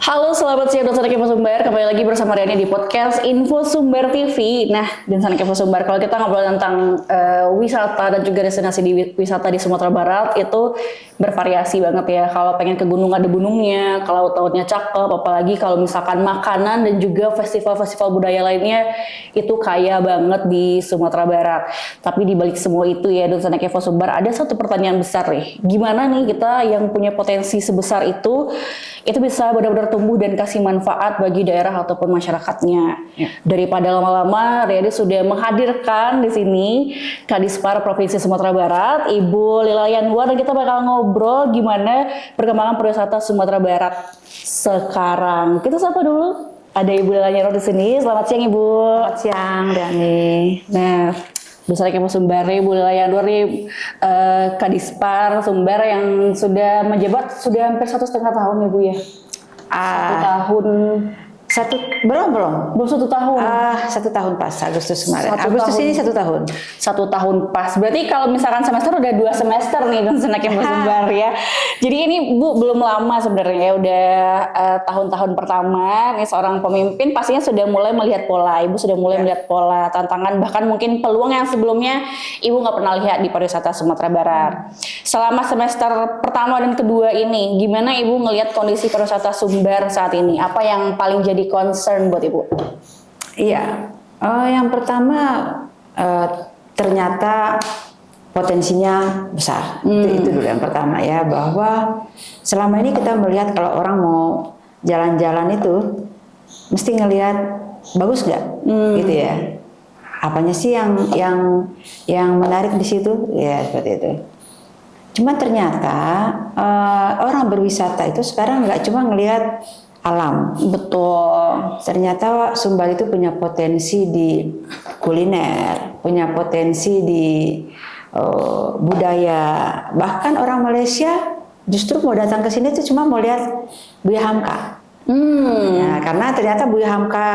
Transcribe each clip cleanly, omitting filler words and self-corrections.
Halo, selamat siang Insan Info Sumber. Kembali lagi bersama Riani di podcast Info Sumber TV. Nah, Insan Info Sumber, kalau kita ngobrol tentang wisata dan juga destinasi wisata di Sumatera Barat itu bervariasi banget ya. Kalau pengen ke gunung ada gunungnya, kalau lautnya cakep, apalagi kalau misalkan makanan dan juga festival-festival budaya lainnya itu kaya banget di Sumatera Barat. Tapi di balik semua itu ya, Insan Info Sumber, ada satu pertanyaan besar nih. Gimana nih kita yang punya potensi sebesar itu bisa benar-benar tumbuh dan kasih manfaat bagi daerah ataupun masyarakatnya. Ya. Daripada lama-lama, Riani sudah menghadirkan di sini Kadispar Provinsi Sumatera Barat, Ibu Lila Yanwar, dan kita bakal ngobrol gimana perkembangan pariwisata Sumatera Barat sekarang. Kita sapa dulu. Ada Ibu Lila Yanwar di sini. Selamat siang, Ibu. Selamat siang, Riani. Nah, Besar Kepo Sumber, Ibu Lila Yanwar nih Kadispar Sumber yang sudah menjabat sudah hampir 1,5 tahun ya Bu ya. 1 tahun. Belum 1 tahun. 1 tahun pas Agustus kemarin. Agustus ini 1 tahun. 1 tahun pas. Berarti kalau misalkan semester udah 2 semester nih dan Senakin Sumber ya. Jadi ini Bu belum lama sebenarnya ya, udah tahun-tahun pertama nih seorang pemimpin pastinya sudah mulai melihat pola. Ibu sudah mulai melihat pola, tantangan, bahkan mungkin peluang yang sebelumnya Ibu nggak pernah lihat di pariwisata Sumatera Barat. Selama semester pertama dan kedua ini, gimana Ibu ngelihat kondisi pariwisata Sumber saat ini? Apa yang paling jadi concern buat Ibu? Iya, yang pertama ternyata potensinya besar. Itu dulu yang pertama ya, bahwa selama ini kita melihat kalau orang mau jalan-jalan itu mesti ngelihat bagus nggak, gitu ya. Apanya sih yang menarik di situ? Ya seperti itu. Cuma ternyata orang berwisata itu sekarang nggak cuma ngelihat alam. Betul. Ternyata Sumbar itu punya potensi di kuliner, punya potensi di budaya. Bahkan orang Malaysia justru mau datang ke sini itu cuma mau lihat Buya Hamka. Nah, karena ternyata Buya Hamka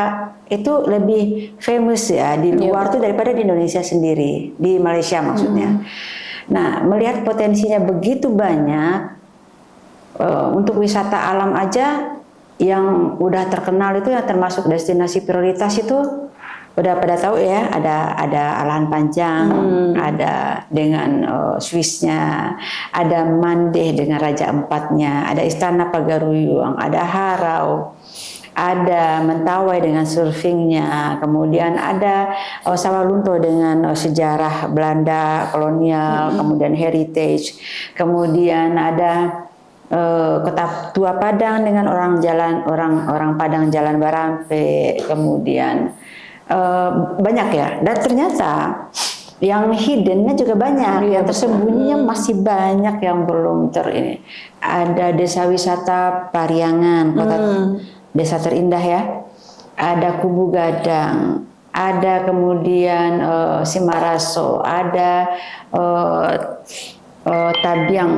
itu lebih famous ya di luar tuh daripada di Indonesia sendiri, di Malaysia maksudnya. Nah, melihat potensinya begitu banyak untuk wisata alam aja yang udah terkenal itu, yang termasuk destinasi prioritas itu udah pada tahu ya, ada Alahan Panjang, ada dengan Swissnya, ada Mandeh dengan Raja Empatnya, ada Istana Pagaruyung, ada Harau, ada Mentawai dengan surfingnya, kemudian ada Sawalunto dengan sejarah Belanda kolonial, kemudian heritage, kemudian ada Kota Tua Padang dengan orang Padang Jalan Barampe, kemudian banyak ya. Dan ternyata yang hiddennya juga banyak, yang tersembunyinya masih banyak yang belum ini. Ada desa wisata Pariangan, desa terindah ya. Ada Kubu Gadang, ada kemudian Simaraso, ada Tabiang,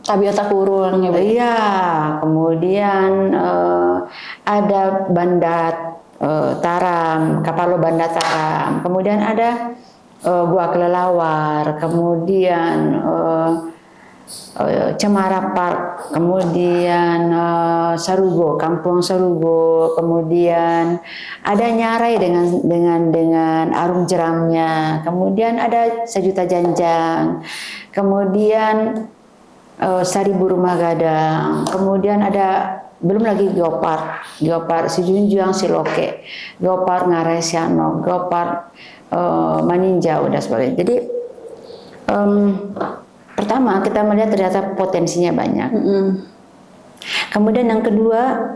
Tabiata Kurun ya Bu. Iya, kemudian ada Banda Taram, Kapalo Banda Taram, kemudian ada Gua Kelelawar, kemudian Cemara Park, kemudian Sarugo, Kampung Sarugo, kemudian ada Nyarai dengan Arum Jeramnya, kemudian ada Sejuta Janjang, kemudian Saribu Rumah Gadang, kemudian ada belum lagi Geopar Sijunjuang Siloke, Geopar Ngarai Siano, Geopar Maninjau dan sebagainya. Jadi pertama kita melihat ternyata potensinya banyak. Kemudian yang kedua,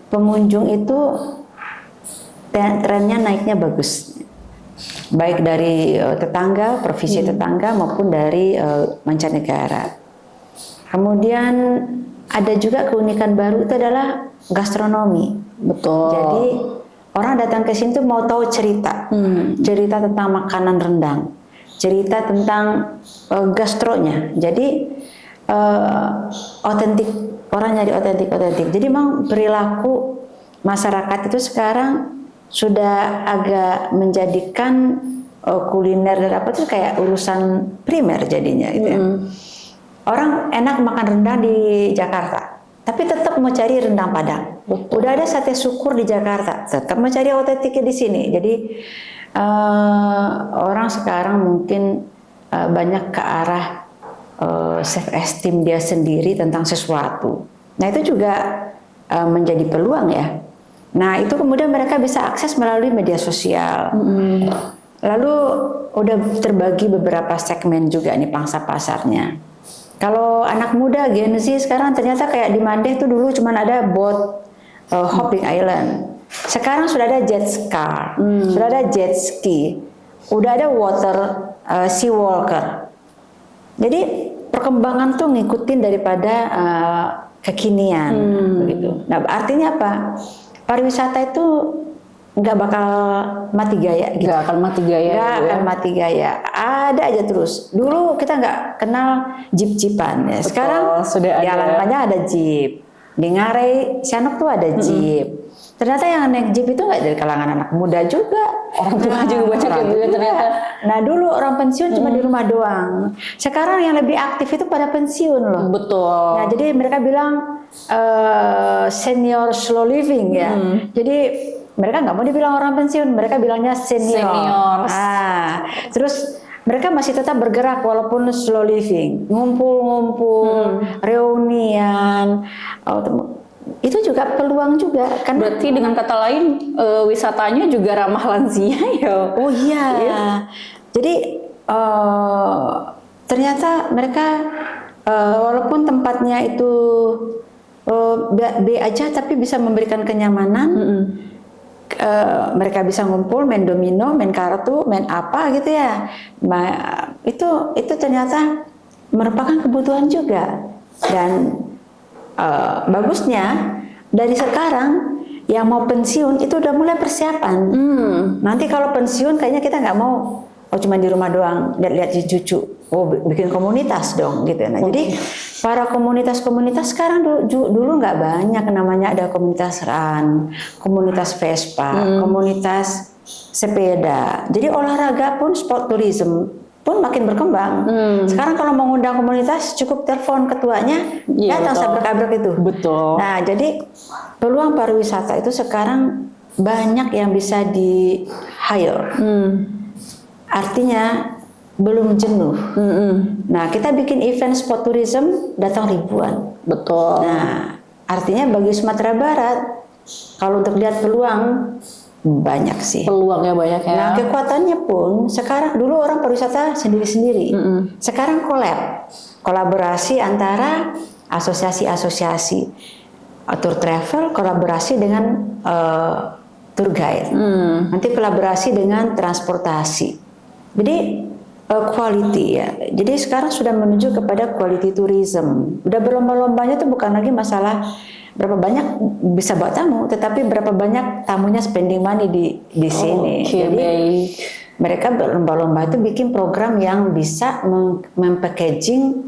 pengunjung itu trennya naiknya bagus, baik dari tetangga, provinsi tetangga maupun dari mancanegara. Kemudian ada juga keunikan baru, itu adalah gastronomi. Betul. Jadi orang datang ke sini tuh mau tahu cerita tentang makanan rendang, cerita tentang gastronya. Jadi otentik, orang nyari otentik. Jadi memang perilaku masyarakat itu sekarang sudah agak menjadikan kuliner dan apa tuh kayak urusan primer jadinya gitu ya. Orang enak makan rendang di Jakarta, tapi tetap mau cari rendang Padang. Betul. Udah ada sate syukur di Jakarta, tetap mau cari otentiknya di sini. Jadi orang sekarang mungkin banyak ke arah self esteem dia sendiri tentang sesuatu. Nah itu juga menjadi peluang ya. Nah itu kemudian mereka bisa akses melalui media sosial. Lalu udah terbagi beberapa segmen juga nih pangsa pasarnya. Kalau anak muda Gen Z sekarang ternyata kayak di Mandeh tuh dulu cuma ada boat hopping island. Sekarang sudah ada jet car, sudah ada jet ski, udah ada water sea walker. Jadi perkembangan tuh ngikutin daripada kekinian begitu. Nah artinya apa? Pariwisata itu nggak bakal mati gaya gitu. Nggak akan mati gaya. Nggak akan mati gaya. Ada aja terus. Dulu kita nggak kenal jeep-jeepan ya. Sekarang sudah di Jalan Panjang ada jeep. Di Ngarai, Sianok tuh ada jeep. Ternyata yang naik jeep itu nggak dari kalangan anak muda juga. Orang tua juga banyak yang juga ternyata. Nah dulu orang pensiun cuma di rumah doang. Sekarang yang lebih aktif itu pada pensiun loh. Betul. Nah jadi mereka bilang senior slow living ya. Jadi mereka nggak mau dibilang orang pensiun, mereka bilangnya senior. Terus mereka masih tetap bergerak walaupun slow living, ngumpul-ngumpul, reunian. Itu juga peluang juga kan. Berarti dengan kata lain wisatanya juga ramah lansia ya. Oh iya. Jadi ternyata mereka walaupun tempatnya itu B aja tapi bisa memberikan kenyamanan. Mereka bisa ngumpul, main domino, main kartu, main apa gitu ya. Itu ternyata merupakan kebutuhan juga. Dan bagusnya dari sekarang yang mau pensiun itu udah mulai persiapan. Nanti kalau pensiun kayaknya kita nggak mau cuma di rumah doang lihat cucu. Bikin komunitas dong gitu. Nah, jadi para komunitas sekarang dulu nggak banyak namanya, ada komunitas run, komunitas Vespa, komunitas sepeda. Jadi olahraga pun sport tourism pun makin berkembang. Sekarang kalau mau ngundang komunitas cukup telepon ketuanya, datang sabrek-abrek itu. Betul. Nah, jadi peluang pariwisata itu sekarang banyak yang bisa di hire. Artinya belum jenuh. Nah, kita bikin event sport tourism datang ribuan. Betul. Nah, artinya bagi Sumatera Barat kalau untuk lihat peluang banyak sih. Peluangnya banyak ya. Nah, kekuatannya pun sekarang dulu orang pariwisata sendiri-sendiri. Sekarang kolaborasi antara asosiasi-asosiasi tour travel, kolaborasi dengan tour guide. Nanti kolaborasi dengan transportasi. Jadi quality ya. Jadi sekarang sudah menuju kepada quality tourism. Udah berlomba-lombanya tuh bukan lagi masalah berapa banyak bisa bawa tamu, tetapi berapa banyak tamunya spending money di sini. Jadi mereka berlomba-lomba itu bikin program yang bisa mempackaging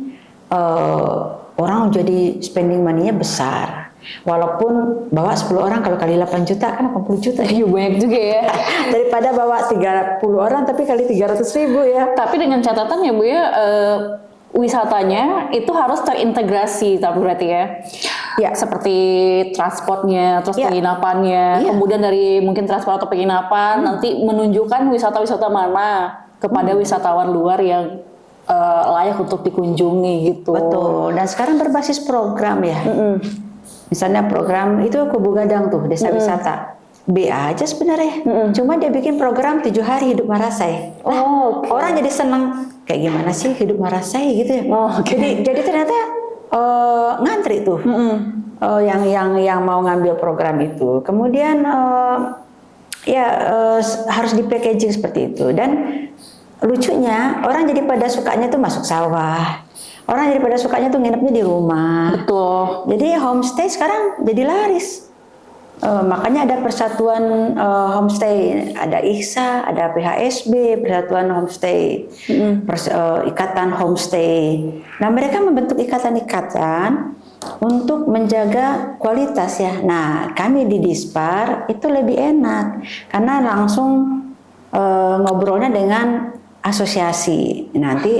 orang jadi spending money-nya besar. Walaupun bawa 10 orang kalau kali 8 juta kan 80 juta. Iya banyak juga ya. Daripada bawa 30 orang tapi kali 300.000 ya. Tapi dengan catatan ya Bu ya, wisatanya itu harus terintegrasi tapi berarti ya. Ya, seperti transportnya, terus penginapannya, kemudian dari mungkin transport atau penginapan nanti menunjukkan wisata-wisata mana kepada wisatawan luar yang layak untuk dikunjungi gitu. Betul. Dan sekarang berbasis program ya. Misalnya program itu Kubu Gadang tuh, desa wisata. B aja sebenarnya. Cuma dia bikin program 7 hari hidup Marasai. Orang jadi senang. Kayak gimana sih hidup Marasai gitu ya. Jadi ternyata ngantri tuh. Yang mau ngambil program itu. Kemudian harus di packaging seperti itu. Dan lucunya orang jadi pada sukanya tuh masuk sawah. Orang jadi pada sukanya tuh nginepnya di rumah. Betul. Jadi homestay sekarang jadi laris. Makanya ada persatuan homestay, ada IHSA, ada PHSB, persatuan homestay, ikatan homestay. Nah mereka membentuk ikatan-ikatan untuk menjaga kualitas ya. Nah kami di Dispar itu lebih enak karena langsung ngobrolnya dengan asosiasi. Nanti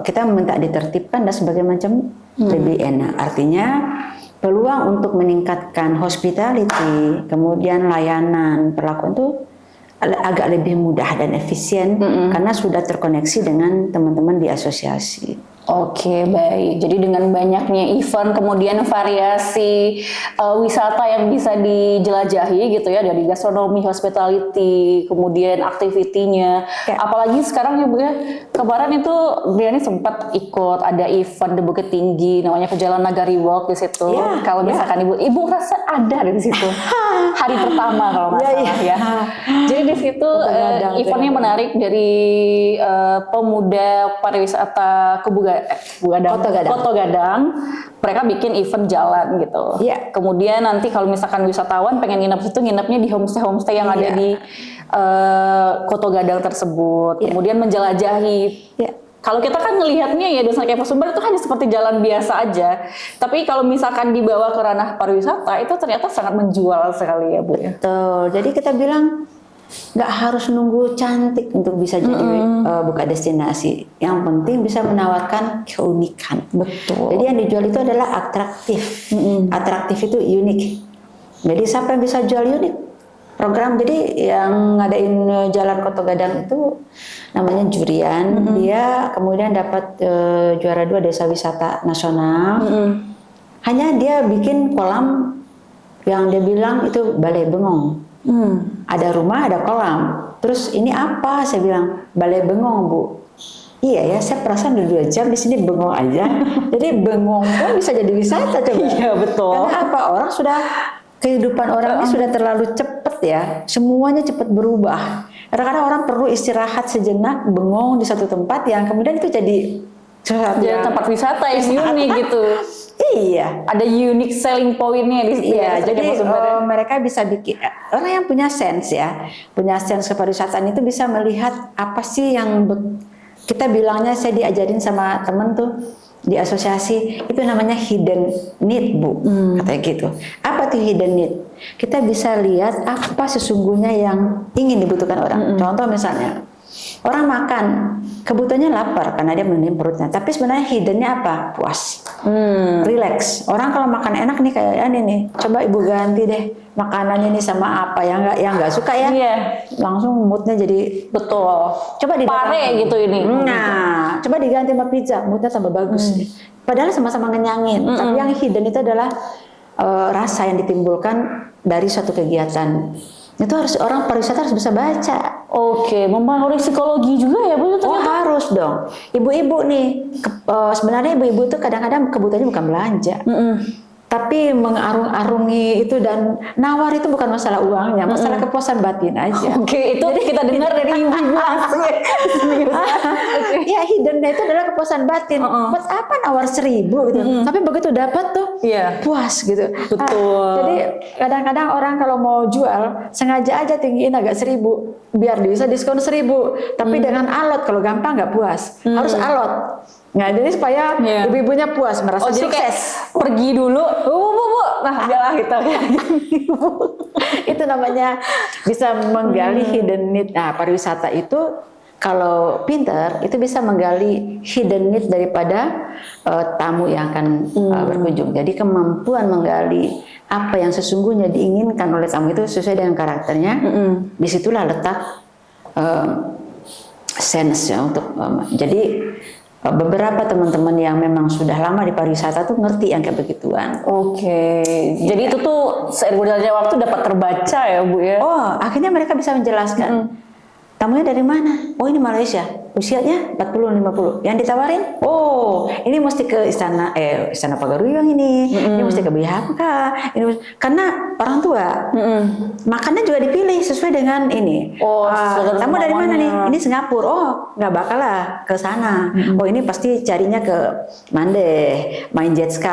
kita minta ditertibkan dan sebagainya macam lebih enak. Artinya peluang untuk meningkatkan hospitality, kemudian layanan perlakuan itu agak lebih mudah dan efisien karena sudah terkoneksi dengan teman-teman di asosiasi. Oke, baik. Jadi dengan banyaknya event, kemudian variasi wisata yang bisa dijelajahi gitu ya, dari gastronomi, hospitality, kemudian aktivitinya. Ya. Apalagi sekarang ya Bu ya, kemarin itu Briani sempat ikut ada event di Bukit Tinggi, namanya Pejalan Nagari Walk di situ. Ya, Kalau ya. misalkan Ibu rasa ada di situ hari pertama kalau nggak salah ya. Jadi di situ eventnya menarik dari pemuda pariwisata Koto Gadang, mereka bikin event jalan gitu. Iya. Kemudian nanti kalau misalkan wisatawan pengen nginep situ, nginepnya di homestay yang ada di Koto Gadang tersebut. Kemudian menjelajahi. Kalau kita kan ngelihatnya ya Desa Kepo Sumber itu hanya seperti jalan biasa aja. Tapi kalau misalkan dibawa ke ranah pariwisata itu ternyata sangat menjual sekali ya Bu. Betul. Jadi kita bilang nggak harus nunggu cantik untuk bisa jadi buka destinasi. Yang penting bisa menawarkan keunikan. Betul. Jadi yang dijual itu adalah atraktif. Atraktif itu unik. Jadi siapa yang bisa jual unik? Program jadi yang ngadain Jalan Koto Gadang itu namanya Jurian. Dia kemudian dapat juara 2 Desa Wisata Nasional. Hanya dia bikin kolam yang dia bilang itu Balai Bengong. Ada rumah, ada kolam. Terus ini apa? Saya bilang Balai Bengong, Bu. Iya ya, saya perasaan udah 2 jam di sini bengong aja. Jadi bengong pun bisa jadi wisata coba. Iya betul. Karena apa? Orang sudah kehidupan orang ini sudah terlalu cepat ya. Semuanya cepat berubah. Kadang-kadang orang perlu istirahat sejenak, bengong di satu tempat yang kemudian itu jadi tempat wisata yang unik gitu. Iya, ada unique selling point-nya di situ. Iya, jadi mereka bisa bikin, orang yang punya sense ya, punya sense kepariwisataan itu bisa melihat apa sih yang kita bilangnya, saya diajarin sama temen tuh di asosiasi, itu namanya hidden need, Bu, katanya gitu. Apa tuh hidden need? Kita bisa lihat apa sesungguhnya yang ingin dibutuhkan orang. Contoh misalnya, orang makan, kebutuhannya lapar karena dia memenuhi perutnya. Tapi sebenarnya hiddennya apa? Puas, relax. Orang kalau makan enak nih kayak ini nih, coba Ibu ganti deh makanannya nih sama apa yang nggak suka ya. Langsung moodnya jadi betul. Coba pare gitu ini. Nah, coba diganti sama pizza, moodnya tambah bagus. Padahal sama-sama ngenyangin. Tapi yang hidden itu adalah rasa yang ditimbulkan dari suatu kegiatan. Itu harus orang pariwisata harus bisa baca. Oke, mempengaruhi psikologi juga ya Bu? Oh harus dong. Ibu-ibu nih, sebenarnya ibu-ibu itu kadang-kadang kebutuhannya bukan belanja, tapi mengarung-arungi itu dan nawar itu bukan masalah uangnya, masalah kepuasan batin aja. Oke, itu jadi kita dengar dari ibu-ibu asli. Ya hiddennya itu adalah kepuasan batin. Buat apa nawar 1.000 gitu? Tapi begitu dapat tuh puas gitu. Betul. Jadi kadang-kadang orang kalau mau jual sengaja aja tinggiin agak 1.000 biar bisa diskon 1.000. Tapi dengan alot, kalau gampang nggak puas, harus alot. Nah, jadi supaya ibu-ibunya puas, merasa jadi sukses. Kayak pergi dulu, bu, nah jalan gitu. Itu namanya bisa menggali hidden need. Nah, pariwisata itu kalau pinter itu bisa menggali hidden need daripada tamu yang akan berkunjung. Jadi kemampuan menggali apa yang sesungguhnya diinginkan oleh tamu itu sesuai dengan karakternya. Disitulah letak sense ya untuk jadi beberapa teman-teman yang memang sudah lama di pariwisata tuh ngerti yang kayak begituan. Oke. Jadi itu tuh seiring berjalannya waktu dapat terbaca ya Bu ya. Oh, akhirnya mereka bisa menjelaskan. Tamunya dari mana? Oh, ini Malaysia. Usianya 40-50. Yang ditawarin? Oh, ini mesti ke Istana Pagaruyung ini. Ini mesti ke Bihamka. Karena orang tua. Makannya juga dipilih sesuai dengan ini. Oh, tamu dari mana nih? Ini Singapura. Oh, nggak bakal lah ke sana. Oh, ini pasti carinya ke Mandeh, main jet ski.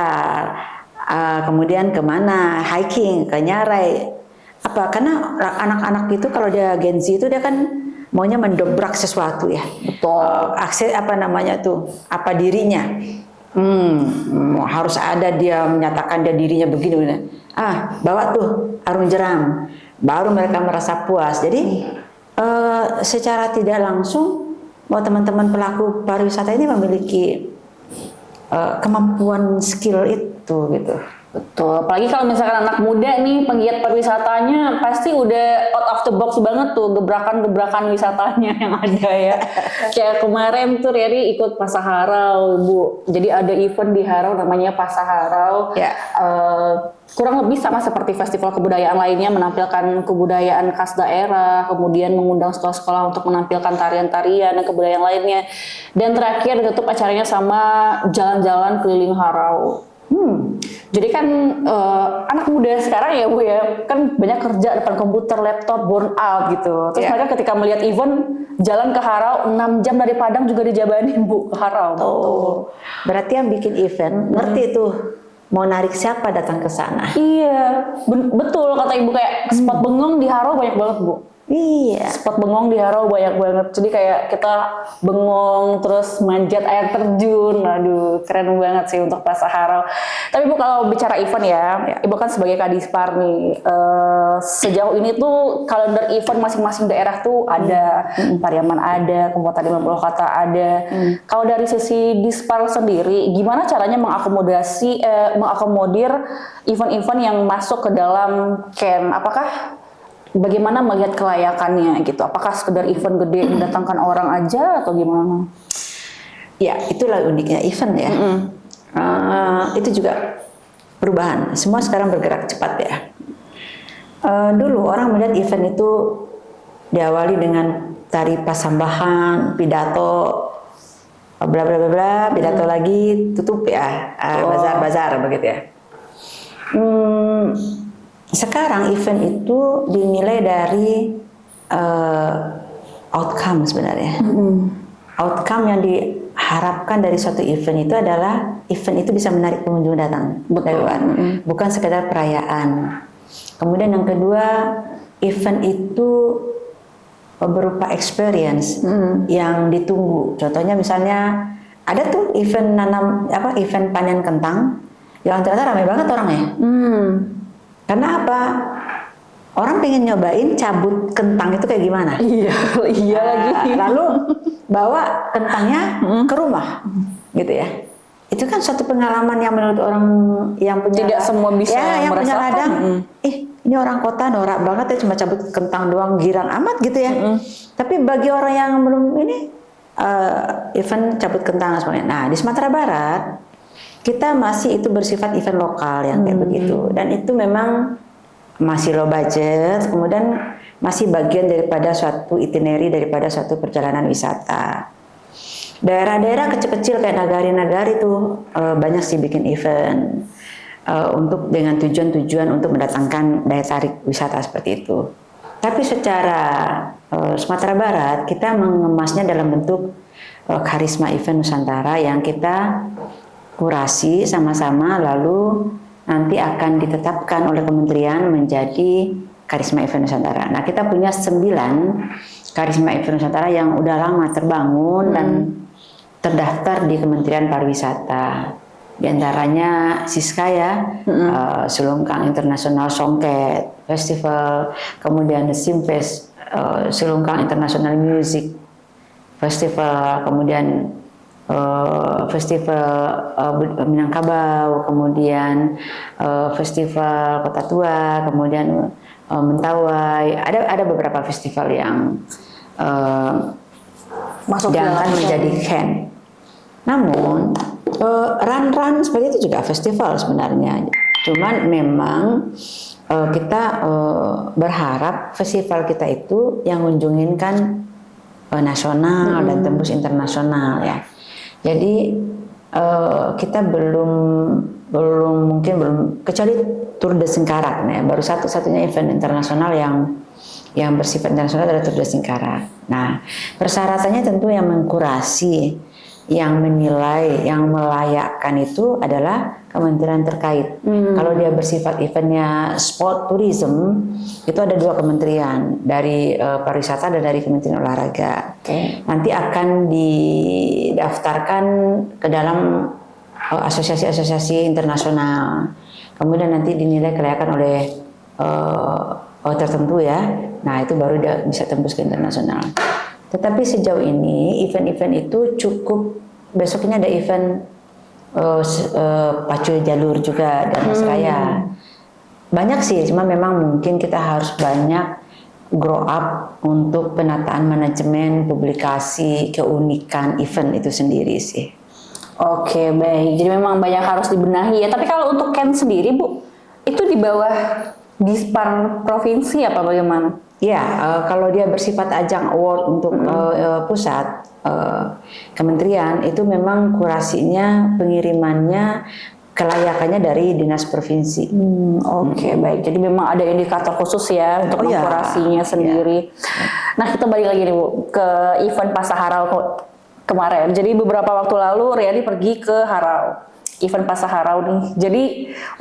Kemudian kemana? Hiking, ke Nyarai. Apa? Karena anak-anak itu kalau dia Gen Z itu dia kan maunya mendobrak sesuatu ya. Betul. Akses apa namanya tuh? Apa dirinya? Harus ada dia menyatakan dia dirinya begini. Bawa tuh arung jeram. Baru mereka merasa puas. Jadi secara tidak langsung bahwa teman-teman pelaku pariwisata ini memiliki kemampuan skill itu gitu. Betul, apalagi kalau misalkan anak muda nih penggiat pariwisatanya pasti udah out of the box banget tuh gebrakan-gebrakan wisatanya yang ada ya. Kayak kemarin tuh Riri ikut Pasaharau, Bu. Jadi ada event di Harau namanya Pasaharau. Ya. Kurang lebih sama seperti festival kebudayaan lainnya, menampilkan kebudayaan khas daerah, kemudian mengundang sekolah-sekolah untuk menampilkan tarian-tarian dan kebudayaan lainnya. Dan terakhir ditutup acaranya sama jalan-jalan keliling Harau. Jadi kan anak muda sekarang ya Bu ya, kan banyak kerja depan komputer, laptop, burn out gitu. Terus mereka ketika melihat event jalan ke Harau 6 jam dari Padang juga dijabanin Bu ke Harau. Berarti yang bikin event ngerti tuh mau narik siapa datang ke sana. Iya, betul kata Ibu, kayak spot bengong di Harau banyak banget Bu. Iya. Spot bengong di Harau banyak banget. Jadi kayak kita bengong terus manjat air terjun. Aduh, keren banget sih untuk Pasaharau. Tapi Bu kalau bicara event ya, Ibu kan sebagai Kadispar nih. Sejauh ini tuh kalender event masing-masing daerah tuh ada. Pariaman ada, Kabupaten 50 Kota ada. Kalau dari sisi Dispar sendiri, gimana caranya mengakomodir event-event yang masuk ke dalam Ken? Bagaimana melihat kelayakannya gitu? Apakah sekedar event gede mendatangkan orang aja atau gimana? Ya, itulah uniknya event ya. Itu juga perubahan. Semua sekarang bergerak cepat ya. Dulu orang melihat event itu diawali dengan tari pasambahan, pidato, bla bla bla bla, pidato lagi, tutup ya, bazar-bazar begitu ya. Sekarang event itu dinilai dari outcome sebenarnya. Outcome yang diharapkan dari suatu event itu adalah event itu bisa menarik pengunjung datang dari luar, bukan sekedar perayaan. Kemudian yang kedua, event itu berupa experience yang ditunggu. Contohnya misalnya ada tuh event event panen kentang yang ternyata ramai banget orangnya. Karena apa? Orang pengen nyobain cabut kentang itu kayak gimana? Iya lagi. Lalu bawa kentangnya ke rumah, gitu ya. Itu kan suatu pengalaman yang menurut orang yang punya tidak semua bisa yang punya merasakan. ladang. Ini orang kota norak banget ya, cuma cabut kentang doang, girang amat gitu ya. Tapi bagi orang yang belum ini event cabut kentang semuanya. Nah di Sumatera Barat kita masih itu bersifat event lokal yang kayak begitu, dan itu memang masih low budget, kemudian masih bagian daripada suatu itinerary, daripada suatu perjalanan wisata. Daerah-daerah kecil-kecil kayak nagari-nagari itu banyak sih bikin event untuk dengan tujuan-tujuan untuk mendatangkan daya tarik wisata seperti itu. Tapi secara Sumatera Barat kita mengemasnya dalam bentuk karisma event Nusantara yang kita kurasi sama-sama, lalu nanti akan ditetapkan oleh kementerian menjadi karisma event Nusantara. Nah kita punya 9 karisma event Nusantara yang udah lama terbangun dan terdaftar di Kementerian Pariwisata. Di antaranya Siska ya, Sulungkang International Songket Festival, kemudian The Simfest, Sulungkang International Music Festival, kemudian Festival Minangkabau, kemudian Festival Kota Tua, kemudian Mentawai. Ada beberapa festival yang masuk diangkat menjadi Ken. Namun run seperti itu juga festival sebenarnya. Cuman memang kita berharap festival kita itu yang ngunjungin kan nasional dan tembus internasional ya. Jadi kita belum kecuali Tour de Singkarak, ya, baru satu-satunya event internasional yang bersifat internasional adalah Tour de Singkarak. Nah, persyaratannya tentu yang mengkurasi, yang menilai, yang melayakkan itu adalah kementerian terkait. Kalau dia bersifat eventnya sport tourism, itu ada 2 kementerian, dari pariwisata dan dari Kementerian Olahraga. Nanti akan didaftarkan ke dalam asosiasi-asosiasi internasional. Kemudian nanti dinilai kelayakan oleh tertentu ya. Nah itu baru dia bisa tembus ke internasional. Tetapi sejauh ini event-event itu cukup. Besok ini ada event pacu jalur juga dan Raya. Banyak sih, cuma memang mungkin kita harus banyak grow up untuk penataan manajemen, publikasi, keunikan event itu sendiri sih. Oke, baik. Jadi memang banyak harus dibenahi ya. Tapi kalau untuk Ken sendiri, Bu, itu di bawah Dispar provinsi apa bagaimana? Ya, kalau dia bersifat ajang award untuk pusat kementerian, itu memang kurasinya, pengirimannya, kelayakannya dari dinas provinsi. Oke, baik. Jadi memang ada indikator khusus ya untuk kurasinya sendiri. Nah, kita balik lagi nih Bu ke event Pasar Harau kemarin. Jadi beberapa waktu lalu Riyadi pergi ke Harau. Event Pasar Harau nih. Jadi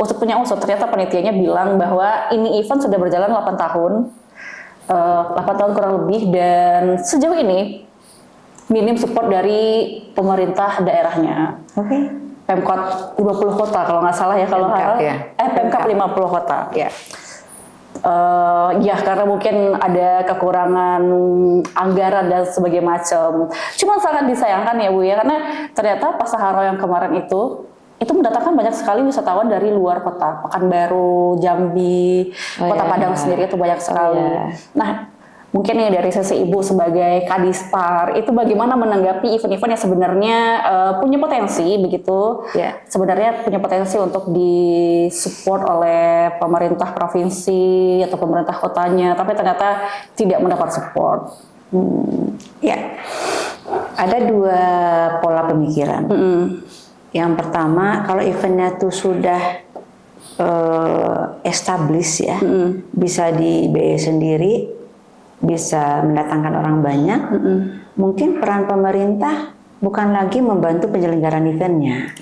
usut punya usut, ternyata penelitiannya bilang bahwa ini event sudah berjalan 8 tahun. 8 tahun kurang lebih, dan sejauh ini minim support dari pemerintah daerahnya. Pemkot 20 kota kalau nggak salah ya, kalau Harau. Pemkot 50 kota. Ya karena mungkin ada kekurangan anggaran dan sebagainya macam. Cuma sangat disayangkan ya Bu ya, karena ternyata Pasar Harau yang kemarin itu mendatangkan banyak sekali wisatawan dari luar kota, Pekanbaru, Jambi, Kota Padang sendiri itu banyak sekali. Nah, mungkin nih dari sisi Ibu sebagai Kadispar, itu bagaimana menanggapi event-event yang sebenarnya punya potensi begitu, sebenarnya punya potensi untuk disupport oleh pemerintah provinsi atau pemerintah kotanya, tapi ternyata tidak mendapat support. Ada dua pola pemikiran. Yang pertama, kalau eventnya itu sudah established ya, bisa dibiayai sendiri, bisa mendatangkan orang banyak, mungkin peran pemerintah bukan lagi membantu penyelenggaraan eventnya,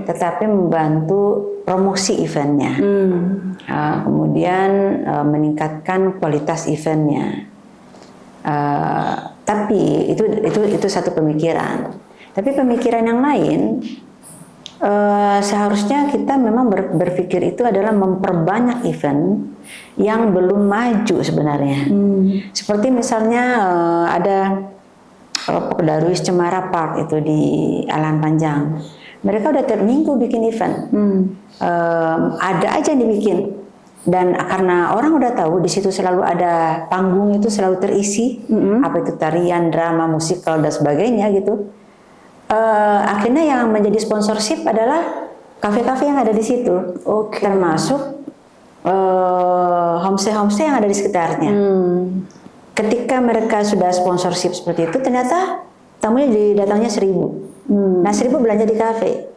tetapi membantu promosi eventnya, kemudian meningkatkan kualitas eventnya. Tapi itu satu pemikiran. Tapi pemikiran yang lain, seharusnya kita memang berpikir itu adalah memperbanyak event yang belum maju sebenarnya. Seperti misalnya ada kelompok Darwis Cemara Park itu di Alan Panjang. Mereka udah tiap minggu bikin event. Ada aja yang dibikin. Dan karena orang udah tahu di situ selalu ada panggung, itu selalu terisi, apa itu tarian, drama, musikal dan sebagainya gitu. Akhirnya yang menjadi sponsorship adalah kafe-kafe yang ada di situ, termasuk homestay yang ada di sekitarnya. Ketika mereka sudah sponsorship seperti itu, ternyata tamunya didatangnya 1.000. Nah 1.000 belanja di kafe,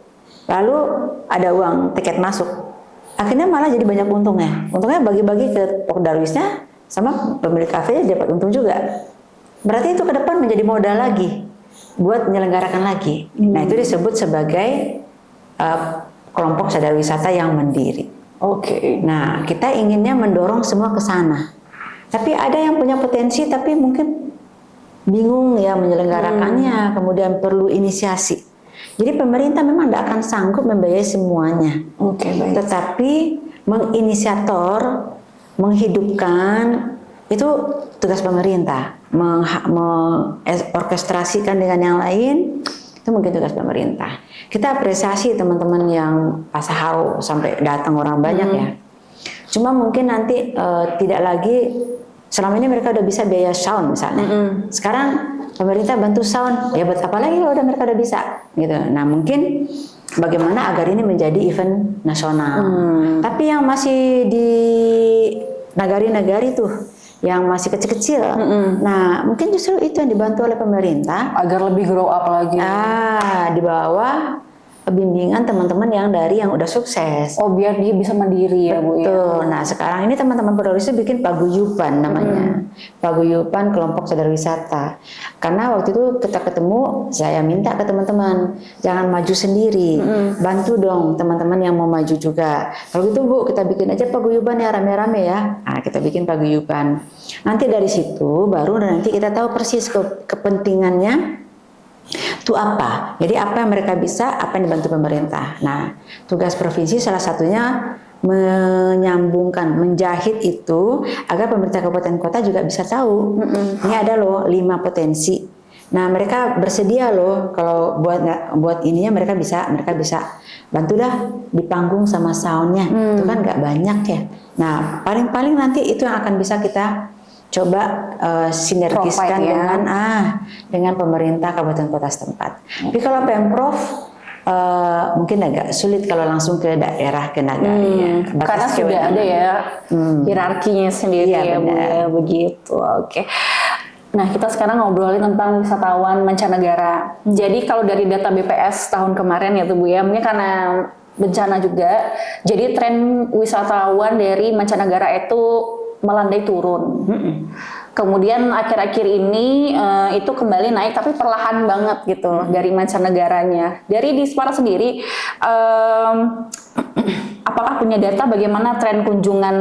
lalu ada uang tiket masuk. Akhirnya malah jadi banyak untungnya. Untungnya bagi-bagi ke Darwisnya, sama pemilik kafe dapat untung juga. Berarti itu ke depan menjadi modal lagi buat menyelenggarakan lagi. Nah itu disebut sebagai kelompok sadar wisata yang mandiri. Nah kita inginnya mendorong semua ke sana. Tapi ada yang punya potensi tapi mungkin bingung ya menyelenggarakannya, kemudian perlu inisiasi. Jadi pemerintah memang tidak akan sanggup membiayai semuanya. Tetapi menginisiator, menghidupkan, itu tugas pemerintah. Mengorkestrasikan dengan yang lain, itu mungkin tugas pemerintah. Kita apresiasi teman-teman yang Pasar Harau sampai datang orang banyak ya. Cuma mungkin nanti tidak lagi, selama ini mereka udah bisa biaya sound misalnya. Sekarang pemerintah bantu sound, ya buat apa lagi kalau udah mereka udah bisa gitu. Nah mungkin bagaimana agar ini menjadi event nasional. Tapi yang masih di nagari-nagari tuh, yang masih kecil-kecil, nah mungkin justru itu yang dibantu oleh pemerintah agar lebih grow up lagi. Di bawah bimbingan teman-teman yang udah sukses. Biar dia bisa mandiri ya Bu ya. Betul. Nah sekarang ini teman-teman Podolisi bikin paguyuban namanya, paguyuban kelompok sadar wisata. Karena waktu itu kita ketemu, saya minta ke teman-teman jangan maju sendiri, bantu dong teman-teman yang mau maju juga. Kalau gitu Bu, kita bikin aja paguyuban ya rame-rame ya. Nah kita bikin paguyuban. Nanti dari situ baru nanti kita tahu persis kepentingannya itu apa. Jadi apa yang mereka bisa, apa yang dibantu pemerintah. Nah, tugas provinsi salah satunya menyambungkan, menjahit itu agar pemerintah kabupaten kota juga bisa tahu. Ini ada loh 5 potensi Nah, mereka bersedia loh kalau buat ininya mereka bisa bantu dah di panggung sama soundnya. Itu kan nggak banyak ya. Nah, paling nanti itu yang akan bisa kita coba sinergiskan Provide, ya. dengan pemerintah kabupaten kota setempat. Tapi kalau Pemprov mungkin agak sulit kalau langsung ke daerah ke nagari ya. Karena Batas sudah ada ya hierarkinya sendiri Iya, ya Bu benar. ya, begitu. Oke. Nah, kita sekarang ngobrolin tentang wisatawan mancanegara. Jadi kalau dari data BPS tahun kemarin ya tuh Bu ya, mungkin karena bencana juga, jadi tren wisatawan dari mancanegara itu melandai turun. Kemudian akhir-akhir ini itu kembali naik, tapi perlahan banget gitu dari mancanegaranya. Dari Dispara sendiri, apakah punya data bagaimana tren kunjungan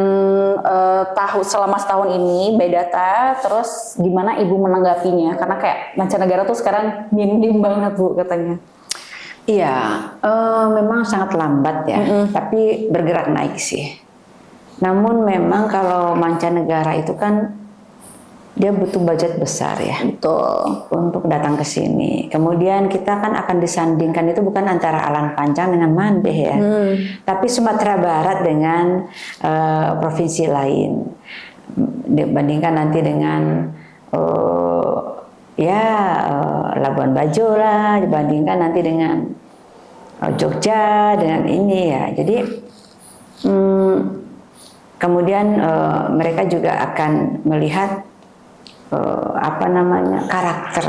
selama setahun ini by data, terus gimana Ibu menanggapinya? Karena kayak mancanegara tuh sekarang minim banget Bu katanya. Iya, memang sangat lambat ya, tapi bergerak naik sih. Namun memang kalau mancanegara itu kan dia butuh budget besar ya. Betul. Untuk datang ke sini. Kemudian kita kan akan disandingkan itu bukan antara Alang Panjang dengan Mandeh ya, tapi Sumatera Barat dengan provinsi lain. Dibandingkan nanti dengan Labuan Bajo lah, dibandingkan nanti dengan Jogja dengan ini ya. Jadi kemudian mereka juga akan melihat karakter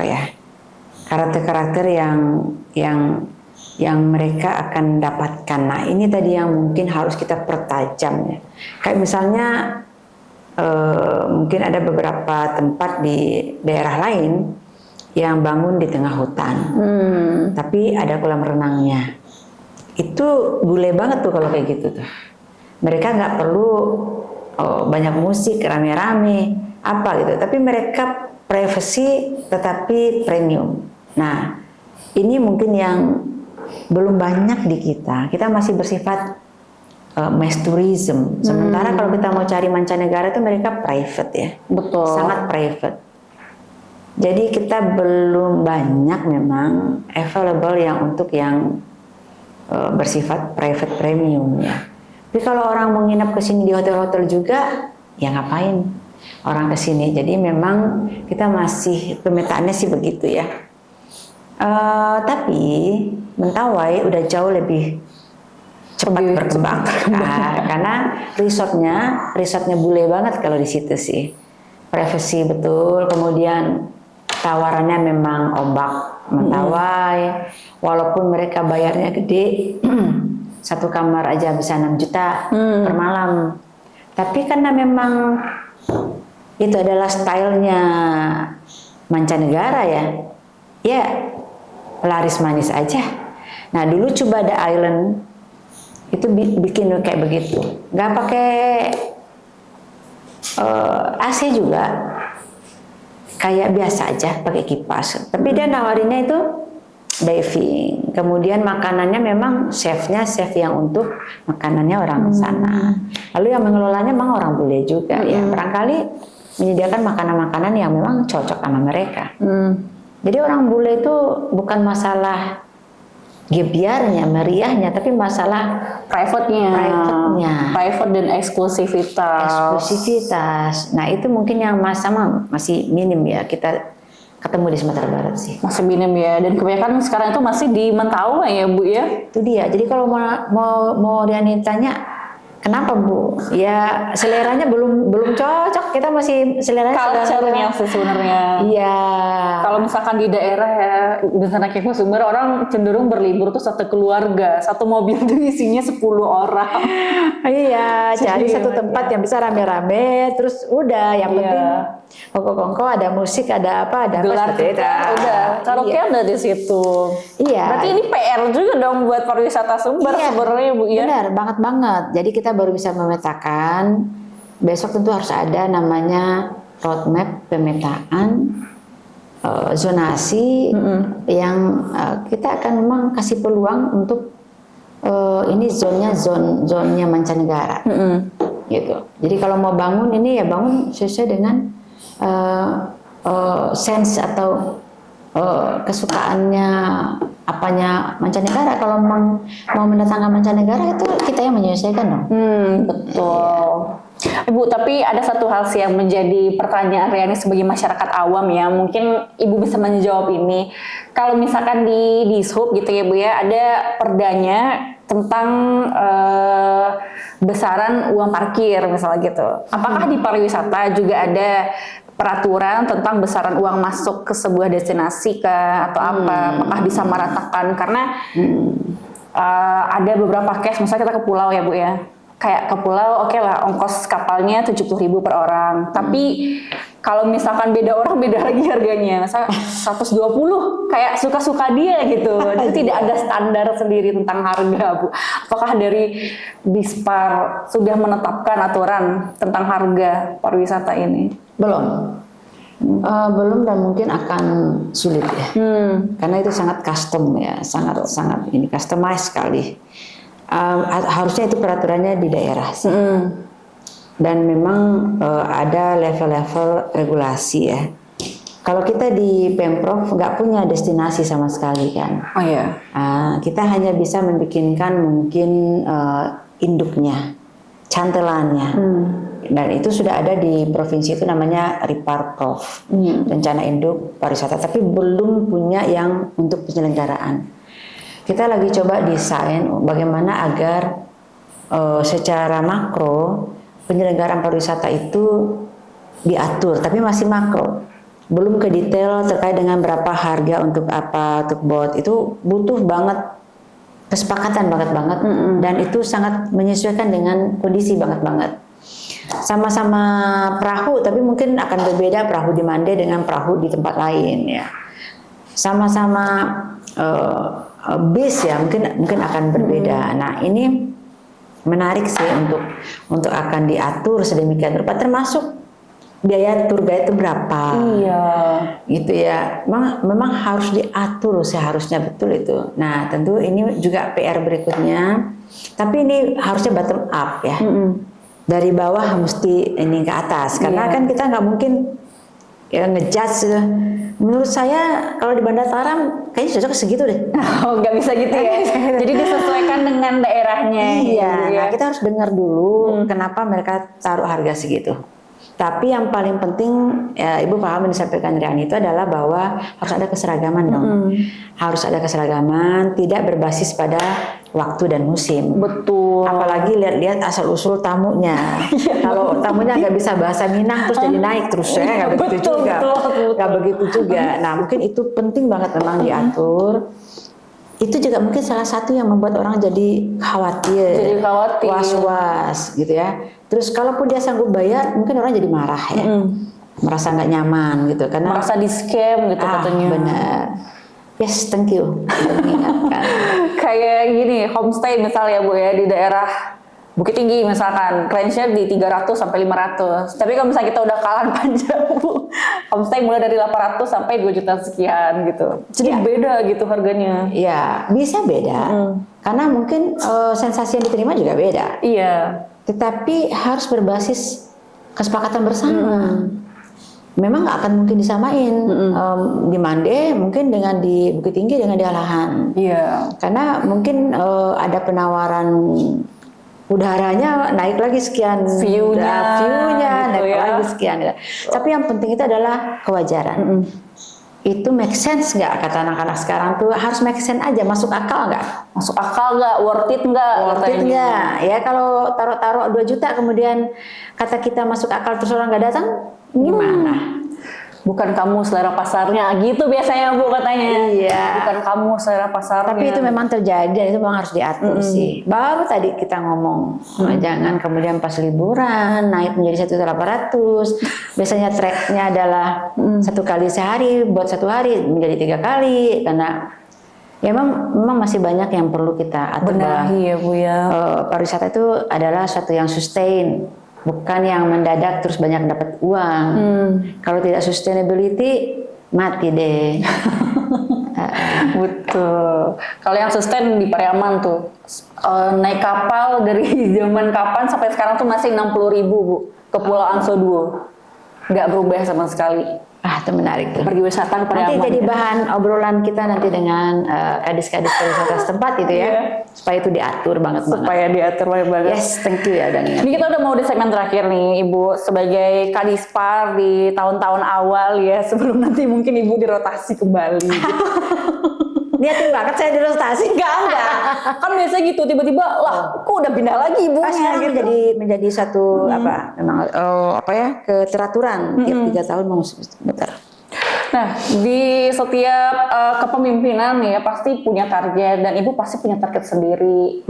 yang mereka akan dapatkan. Nah, ini tadi yang mungkin harus kita pertajam ya. Kayak misalnya mungkin ada beberapa tempat di daerah lain yang bangun di tengah hutan, tapi ada kolam renangnya. Itu bule banget tuh kalau kayak gitu tuh. Mereka nggak perlu banyak musik rame-rame apa gitu, tapi mereka privacy tetapi premium. Nah, ini mungkin yang belum banyak di kita. Kita masih bersifat mass tourism. Sementara kalau kita mau cari mancanegara itu mereka private ya. Betul. Sangat private. Jadi kita belum banyak memang available untuk yang bersifat private premium ya. Tapi kalau orang mau nginap ke sini di hotel-hotel juga, ya ngapain orang ke sini? Jadi memang kita masih pemetaannya sih begitu ya. Tapi Mentawai udah jauh lebih cepat berkembang. Karena resortnya bule banget kalau di situ sih. Privacy betul, kemudian tawarannya memang ombak Mentawai. Walaupun mereka bayarnya gede, satu kamar aja bisa 6 juta per malam. Tapi karena memang itu adalah stylenya mancanegara ya laris manis aja. Nah, dulu coba The Island itu bikin kayak begitu, nggak pakai AC juga, kayak biasa aja pakai kipas. Tapi dia nawarinnya itu diving. Kemudian makanannya memang chef yang untuk makanannya orang sana. Lalu yang mengelolanya memang orang bule juga ya. Barangkali menyediakan makanan-makanan yang memang cocok sama mereka. Jadi orang bule itu bukan masalah gebiarnya, meriahnya, tapi masalah private-nya. Private dan eksklusivitas. Nah, itu mungkin yang masih minim ya kita ketemu di Sumatera Barat sih. Masih minim ya, dan kebanyakan sekarang itu masih di Mentawai ya Bu ya. Itu dia. Jadi kalau mau Riani tanya kenapa Bu? Ya seleranya belum cocok. Kita masih seleranya culture-nya sebenarnya. Iya. Kalau misalkan di daerah ya, di sana Kepo Sumber orang cenderung berlibur tuh satu keluarga, satu mobil tuh isinya 10 orang. Iya, cari satu tempat yang bisa rame-rame, terus udah yang penting kongko ada musik, ada apa, ada gelar kita udah. Karaoke ada di situ. Iya. Berarti ini PR juga dong buat pariwisata Sumber sebenarnya Bu ya. Benar, banget. Jadi kita baru bisa memetakan. Besok tentu harus ada namanya roadmap pemetaan zonasi yang kita akan memang kasih peluang untuk ini zonnya mancanegara. Gitu. Jadi kalau mau bangun ini ya bangun sesuai dengan sense atau kesukaannya apanya mancanegara. Kalau memang mau mendatangkan mancanegara itu kita yang menyesuaikan dong. Betul. Ibu, tapi ada satu hal sih yang menjadi pertanyaan Riani sebagai masyarakat awam ya. Mungkin Ibu bisa menjawab ini. Kalau misalkan di Dishub gitu ya Bu ya, ada perdanya tentang besaran uang parkir misalnya gitu. Apakah di pariwisata juga ada peraturan tentang besaran uang masuk ke sebuah destinasi kah atau apa? Apakah disamaratakan? Karena ada beberapa case, misalnya kita ke pulau ya Bu ya. Kayak ke pulau, oke lah, ongkos kapalnya 70.000 per orang. Tapi kalau misalkan beda orang, beda lagi harganya. Misalnya 120, kayak suka-suka dia gitu. Jadi tidak ada standar sendiri tentang harga, Bu. Apakah dari Dispar sudah menetapkan aturan tentang harga pariwisata ini? Belum. Belum dan mungkin akan sulit ya. Karena itu sangat custom ya, sangat ini customized sekali. Harusnya itu peraturannya di daerah sih. Dan memang ada level-level regulasi ya. Kalau kita di Pemprov nggak punya destinasi sama sekali kan. Oh iya. Kita hanya bisa membikinkan mungkin induknya, cantelannya. Dan itu sudah ada di provinsi itu namanya Riparprov, rencana induk pariwisata. Tapi belum punya yang untuk penyelenggaraan. Kita lagi coba desain bagaimana agar secara makro penyelenggaraan pariwisata itu diatur, tapi masih makro, belum ke detail terkait dengan berapa harga untuk apa, untuk bot. Itu butuh banget kesepakatan banget, dan itu sangat menyesuaikan dengan kondisi banget. Sama-sama perahu, tapi mungkin akan berbeda perahu di Mande dengan perahu di tempat lain ya. Sama-sama bis ya, mungkin akan berbeda. Nah ini menarik sih untuk akan diatur sedemikian rupa, termasuk biaya tour guide itu berapa. Iya. Gitu ya. Memang harus diatur seharusnya, betul itu. Nah tentu ini juga PR berikutnya. Tapi ini harusnya bottom up ya. Dari bawah mesti ini ke atas. Karena kan kita nggak mungkin ya ngejudge. Menurut saya kalau di Bandar Taram kayaknya cocok segitu deh. Oh, nggak bisa gitu ya. Jadi disesuaikan dengan daerahnya. Iya, nah kita harus dengar dulu kenapa mereka taruh harga segitu. Tapi yang paling penting ya, Ibu paham yang disampaikan Riani itu adalah bahwa harus ada keseragaman dong. Harus ada keseragaman, tidak berbasis pada waktu dan musim. Betul. Apalagi lihat-lihat asal-usul tamunya. Kalau tamunya nggak bisa bahasa Minang terus jadi naik terus ya nggak begitu juga. Nggak begitu juga. Nah mungkin itu penting banget memang diatur. Itu juga mungkin salah satu yang membuat orang jadi khawatir, was-was gitu ya. Terus kalaupun dia sanggup bayar, mungkin orang jadi marah ya, merasa nggak nyaman gitu, karena merasa di scam gitu katanya. Benar. Yes, thank you. Kayak gini, homestay misalnya Bu ya di daerah Bukit Tinggi misalkan, range-nya di 300 sampai 500. Tapi kalau misalnya kita udah kalah panjang Bu, homestay mulai dari 800 sampai 2 juta sekian gitu. Jadi beda gitu harganya. Iya, bisa beda. Karena mungkin sensasi yang diterima juga beda. Iya. Tetapi harus berbasis kesepakatan bersama. Memang nggak akan mungkin disamain di Mande mungkin dengan di Bukit Tinggi dengan di Alahan. Iya. Karena mungkin ada penawaran udaranya naik lagi sekian, view-nya gitu naik lagi sekian. Tapi yang penting itu adalah kewajaran. Itu make sense nggak kata anak-anak sekarang tuh, harus make sense aja, masuk akal nggak? Masuk akal nggak? Worth it nggak? Worth it nggak? Ya kalau taruh 2 juta kemudian kata kita masuk akal terus orang nggak datang, gimana? Bukan kamu selera pasarnya gitu biasanya Bu katanya. Iya. Bukan kamu selera pasarnya. Tapi itu memang terjadi dan itu memang harus diatur sih. Baru tadi kita ngomong jangan kemudian pas liburan naik menjadi 1.800. Biasanya tracknya adalah 1 kali sehari buat 1 hari menjadi 3 kali karena ya memang masih banyak yang perlu kita atur. Benahi ya Bu ya. Pariwisata itu adalah suatu yang sustain. Bukan yang mendadak terus banyak dapat uang. Kalau tidak sustainability, mati deh. Betul. Kalau yang sustain di Pariaman tuh, naik kapal dari zaman kapan sampai sekarang tuh masih 60.000 Bu ke Pulau Anso Duo. Nggak berubah sama sekali. Itu menarik tuh. Pergi wisata ke Nanti Pariaman. jadi bahan obrolan kita nanti dengan kadis-kadis pariwisata setempat gitu ya. Iya. Supaya itu diatur banget. Supaya diatur banget. Yes, thank you ya udah ngingetin. Ini kita udah mau di segmen terakhir nih Ibu, sebagai Kadispar di tahun-tahun awal ya, sebelum nanti mungkin Ibu dirotasi kembali. Niatin banget saya dirotasi. Enggak. Kan biasa gitu, tiba-tiba lah, kok udah pindah lagi ibunya Sekarang gitu. menjadi satu memang keteraturan tiap 3 tahun mau sebentar. Nah, di setiap kepemimpinan nih ya pasti punya target dan Ibu pasti punya target sendiri.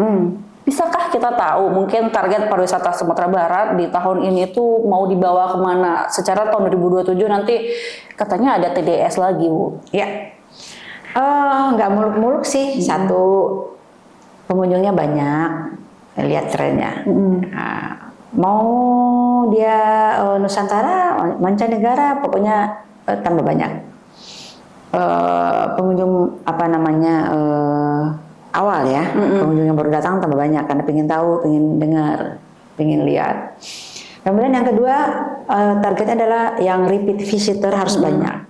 Bisakah kita tahu mungkin target pariwisata Sumatera Barat di tahun ini tuh mau dibawa kemana? Secara tahun 2027 nanti katanya ada TDS lagi, Bu. Ya. Nggak muluk-muluk sih. Satu, pengunjungnya banyak, lihat trennya. Mau dia Nusantara, mancanegara, pokoknya tambah banyak. Pengunjung awal ya, pengunjung yang baru datang tambah banyak karena pengen tahu, pengen dengar, pengen lihat. Kemudian yang kedua, targetnya adalah yang repeat visitor harus banyak.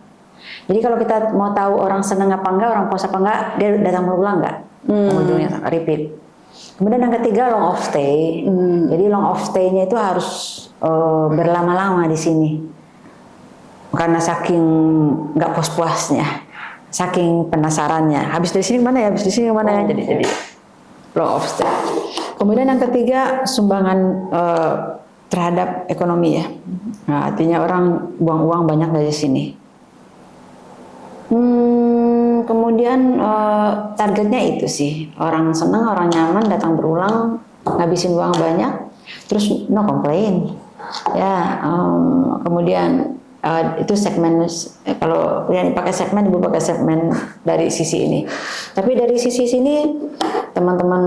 Jadi kalau kita mau tahu orang seneng apa enggak, orang puas apa enggak, dia datang berulang enggak? Pengunjungnya repeat. Kemudian yang ketiga long off stay. Jadi long off stay-nya itu harus berlama-lama di sini. Karena saking nggak puas-puasnya, saking penasarannya. Habis dari sini kemana ya? Habis dari sini kemana ya? Jadi long off stay. Kemudian yang ketiga sumbangan terhadap ekonomi ya. Nah, artinya orang buang uang banyak dari sini. Kemudian targetnya itu sih, orang senang, orang nyaman, datang berulang, ngabisin uang banyak, terus no complain. Ya, kemudian itu segmen, kalau yang pakai segmen, ibu pakai segmen dari sisi ini. Tapi dari sisi sini, teman-teman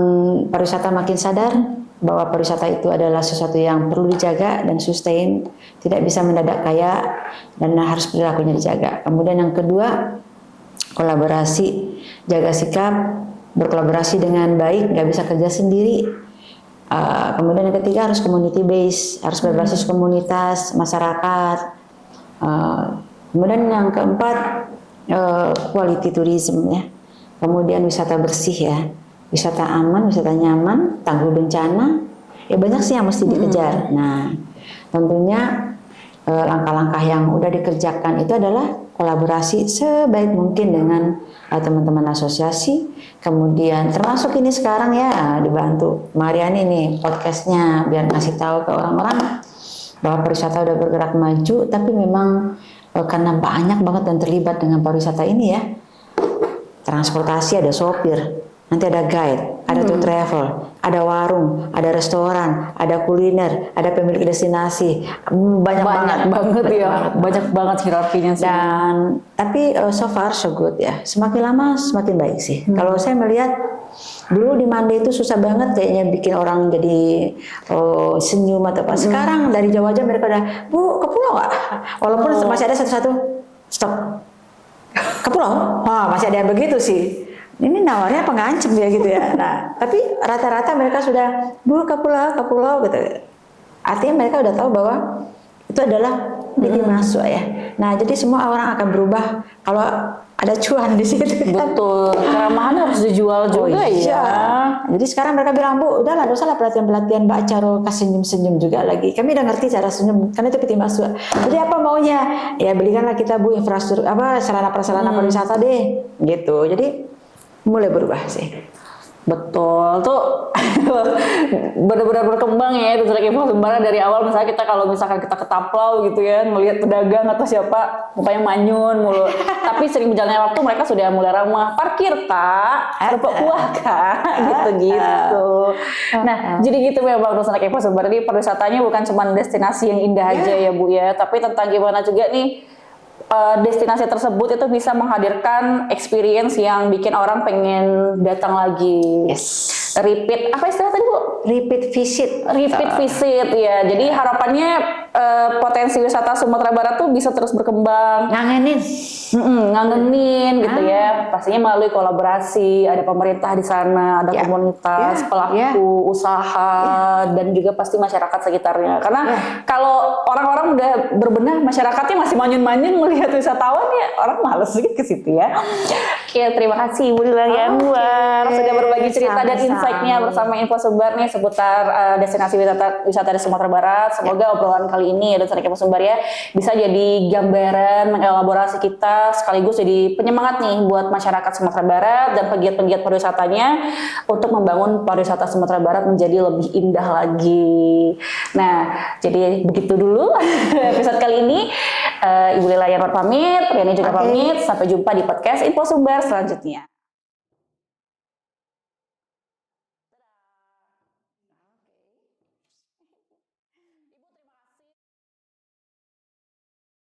pariwisata makin sadar bahwa pariwisata itu adalah sesuatu yang perlu dijaga dan sustain, tidak bisa mendadak kaya dan harus perilakunya dijaga. Kemudian yang kedua, kolaborasi, jaga sikap, berkolaborasi dengan baik, nggak bisa kerja sendiri. Kemudian yang ketiga harus community base, harus berbasis komunitas, masyarakat. Kemudian yang keempat quality tourism ya. Kemudian wisata bersih ya, wisata aman, wisata nyaman, tangguh bencana. Ya banyak sih yang mesti dikejar. Nah, tentunya langkah-langkah yang udah dikerjakan itu adalah kolaborasi sebaik mungkin dengan teman-teman asosiasi. Kemudian termasuk ini sekarang ya dibantu Mariani nih podcastnya biar ngasih tahu ke orang-orang bahwa pariwisata udah bergerak maju, tapi memang karena banyak banget dan terlibat dengan pariwisata ini ya. Transportasi ada sopir, nanti ada guide, ada tour travel, ada warung, ada restoran, ada kuliner, ada pemilik destinasi, banyak banget ya, banyak banget hierarkinya sih. Dan tapi so far so good ya, semakin lama semakin baik sih. Kalau saya melihat dulu di Mande itu susah banget kayaknya bikin orang jadi senyum atau apa. Sekarang dari Jawa aja mereka udah, Bu ke pulau nggak? Walaupun masih ada satu-satu stop ke pulau, masih ada yang begitu sih. Ini nawarnya apa ngancem ya gitu ya. Nah, tapi rata-rata mereka sudah Bu ke pulau gitu. Artinya mereka udah tahu bahwa itu adalah pintu masuk ya. Nah, jadi semua orang akan berubah kalau ada cuan di situ. Betul. Keramahan harus dijual juga ya. Jadi sekarang mereka bilang, Bu, udahlah, dosa lah pelatihan-pelatihan Mbak Caro kasih senyum-senyum juga lagi. Kami udah ngerti cara senyum, karena itu pintu masuk. Jadi apa maunya? Ya belikanlah kita Bu infrastruktur sarana prasarana pariwisata deh, gitu. Jadi mulai berubah sih. Betul, tuh benar-benar berkembang ya itu Trek Info Sumbar dari awal. Misalnya kalau misalkan kita ke Taplau gitu ya, melihat pedagang atau siapa mukanya manyun mulu. Tapi sering berjalannya waktu mereka sudah mulai ramah, parkir kak, dapat uang kak, gitu-gitu. Nah, jadi gitu memang Trek Info Sumbar ini pariwisatanya bukan cuma destinasi yang indah aja ya Bu ya, tapi tentang gimana juga nih destinasi tersebut itu bisa menghadirkan experience yang bikin orang pengen datang lagi. Yes. repeat, apa istilah tadi Bu? Repeat visit. Repeat visit ya. Jadi harapannya potensi wisata Sumatera Barat tuh bisa terus berkembang. Ngangenin. Ngangenin gitu ya. Pastinya melalui kolaborasi, ada pemerintah di sana, ada komunitas, pelaku usaha dan juga pasti masyarakat sekitarnya. Karena kalau orang-orang udah berbenah, masyarakatnya masih manyun-manyun melihat wisatawan ya, orang males juga ke situ ya. Oke, terima kasih Ibu Lila Yanwar sudah berbagi cerita dan insight-nya bersama Info Sumber nih seputar destinasi wisata di Sumatera Barat. Semoga obrolan kali ini dan Info Sumber ya bisa jadi gambaran mengelaborasi kita sekaligus jadi penyemangat nih buat masyarakat Sumatera Barat dan pegiat-pegiat pariwisatanya untuk membangun pariwisata Sumatera Barat menjadi lebih indah lagi. Nah, jadi begitu dulu episode kali ini. Ibu Lila Yanwar pamit, Riani juga pamit. Sampai jumpa di podcast Info Sumber selanjutnya.